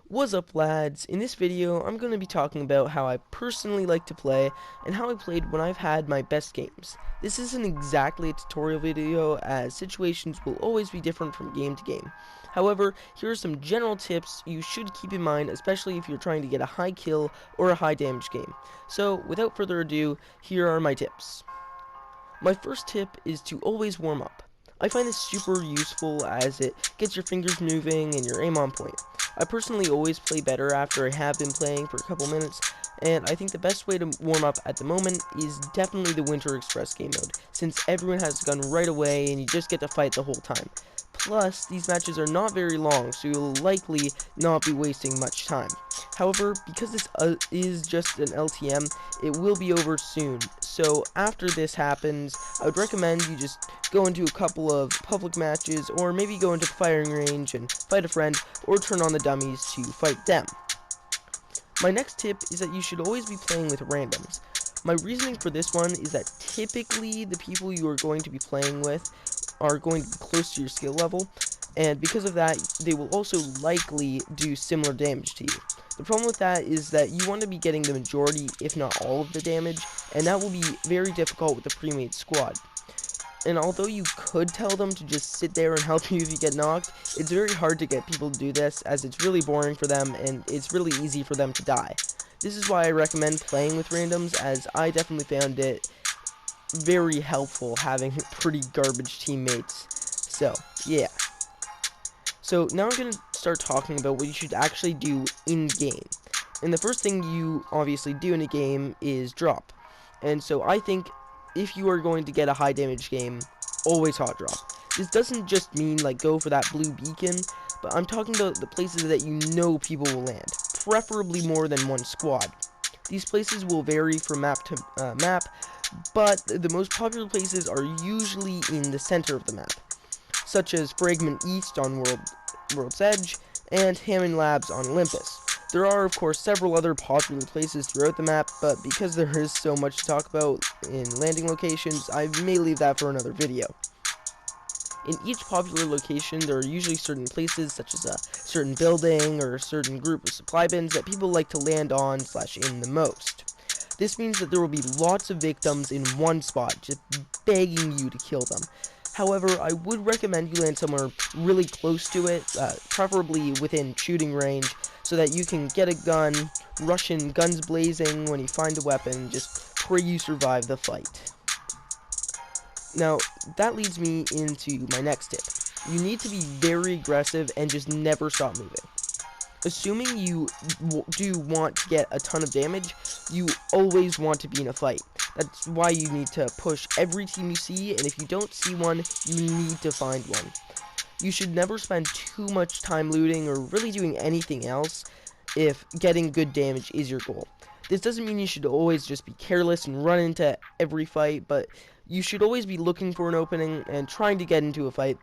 What's up, lads? In this video, I'm going to be talking about how I personally like to play and how I played when I've had my best games. This isn't exactly a tutorial video, as situations will always be different from game to game. However, here are some general tips you should keep in mind, especially if you're trying to get a high kill or a high damage game. So, without further ado, here are my tips. My first tip is to always warm up. I find this super useful as it gets your fingers moving and your aim on point. I personally always play better after I have been playing for a couple minutes, and I think the best way to warm up at the moment is definitely the Winter Express game mode, since everyone has a gun right away and you just get to fight the whole time. Plus, these matches are not very long, so you'll likely not be wasting much time. However, because this is just an LTM, it will be over soon. So after this happens, I would recommend you just go into a couple of public matches, or maybe go into the firing range and fight a friend, or turn on the dummies to fight them. My next tip is that you should always be playing with randoms. My reasoning for this one is that typically the people you are going to be playing with are going to be close to your skill level, and because of that, they will also likely do similar damage to you. The problem with that is that you want to be getting the majority, if not all of the damage, and that will be very difficult with a pre-made squad. And although you could tell them to just sit there and help you if you get knocked, it's very hard to get people to do this, as it's really boring for them and it's really easy for them to die. This is why I recommend playing with randoms, as I definitely found it very helpful having pretty garbage teammates. So, yeah. So now I'm going to start talking about what you should actually do in-game. And the first thing you obviously do in a game is drop. And so I think if you are going to get a high damage game, always hot drop. This doesn't just mean like go for that blue beacon, but I'm talking about the places that you know people will land, preferably more than one squad. These places will vary from map to map, but the most popular places are usually in the center of the map, such as Fragment East on World's Edge and Hammond Labs on Olympus. There are, of course, several other popular places throughout the map, but because there is so much to talk about in landing locations, I may leave that for another video. In each popular location, there are usually certain places, such as a certain building or a certain group of supply bins, that people like to land on / in the most. This means that there will be lots of victims in one spot, just begging you to kill them. However, I would recommend you land somewhere really close to it, preferably within shooting range, so that you can get a gun, rush in guns blazing when you find a weapon, just pray you survive the fight. Now, that leads me into my next tip. You need to be very aggressive and just never stop moving. Assuming you do want to get a ton of damage, you always want to be in a fight. That's why you need to push every team you see, and if you don't see one, you need to find one. You should never spend too much time looting or really doing anything else if getting good damage is your goal. This doesn't mean you should always just be careless and run into every fight, but you should always be looking for an opening and trying to get into a fight,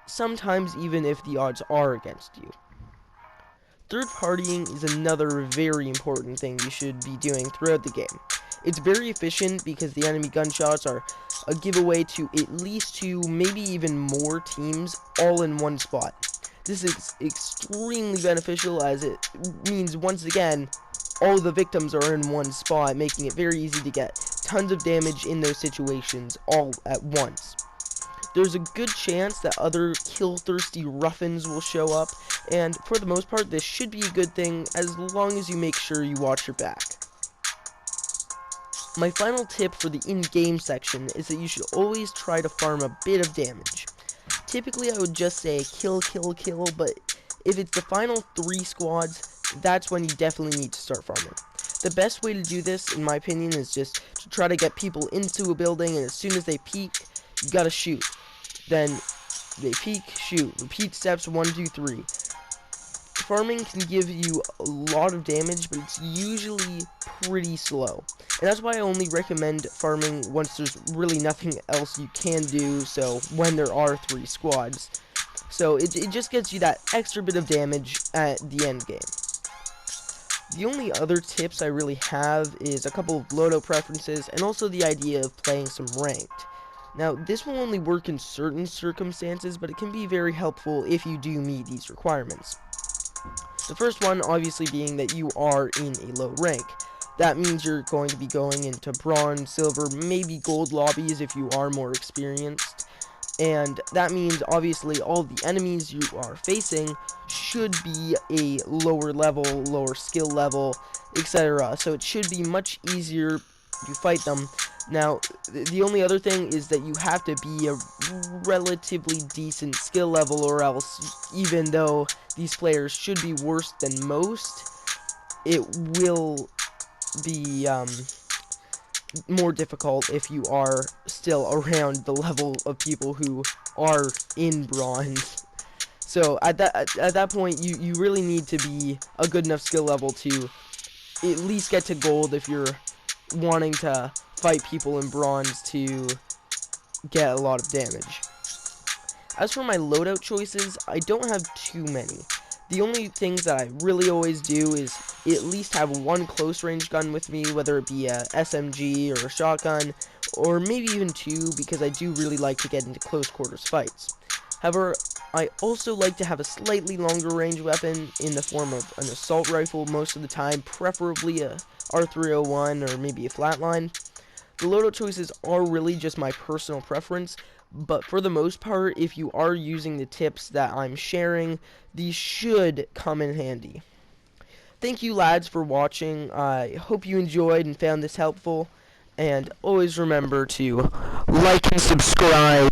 sometimes even if the odds are against you. Third partying is another very important thing you should be doing throughout the game. It's very efficient because the enemy gunshots are a giveaway to at least 2, maybe even more teams all in one spot. This is extremely beneficial, as it means, once again, all the victims are in one spot, making it very easy to get tons of damage in those situations all at once. There's a good chance that other kill-thirsty ruffians will show up, and for the most part, this should be a good thing as long as you make sure you watch your back. My final tip for the in-game section is that you should always try to farm a bit of damage. Typically, I would just say kill, kill, kill, but if it's the final 3 squads, that's when you definitely need to start farming. The best way to do this, in my opinion, is just to try to get people into a building, and as soon as they peek, you gotta shoot. Then they peek, shoot. Repeat steps 1, 2, 3. Farming can give you a lot of damage, but it's usually pretty slow. And that's why I only recommend farming once there's really nothing else you can do, so when there are 3 squads. So it just gets you that extra bit of damage at the end game. The only other tips I really have is a couple of loadout preferences, and also the idea of playing some ranked. Now, this will only work in certain circumstances, but it can be very helpful if you do meet these requirements. The first one obviously being that you are in a low rank. That means you're going to be going into bronze, silver, maybe gold lobbies if you are more experienced. And that means obviously all the enemies you are facing should be a lower level, lower skill level, etc. So it should be much easier to fight them. Now, the only other thing is that you have to be a relatively decent skill level, or else, even though these players should be worse than most, it will be more difficult if you are still around the level of people who are in bronze. So at that point, you really need to be a good enough skill level to at least get to gold if you're wanting to fight people in bronze to get a lot of damage. As for my loadout choices, I don't have too many. The only things that I really always do is at least have one close range gun with me, whether it be a SMG or a shotgun, or maybe even two, because I do really like to get into close quarters fights. However, I also like to have a slightly longer range weapon in the form of an assault rifle most of the time, preferably a R301 or maybe a flatline. The loadout choices are really just my personal preference, but for the most part, if you are using the tips that I'm sharing, these should come in handy. Thank you, lads, for watching. I hope you enjoyed and found this helpful, and always remember to like and subscribe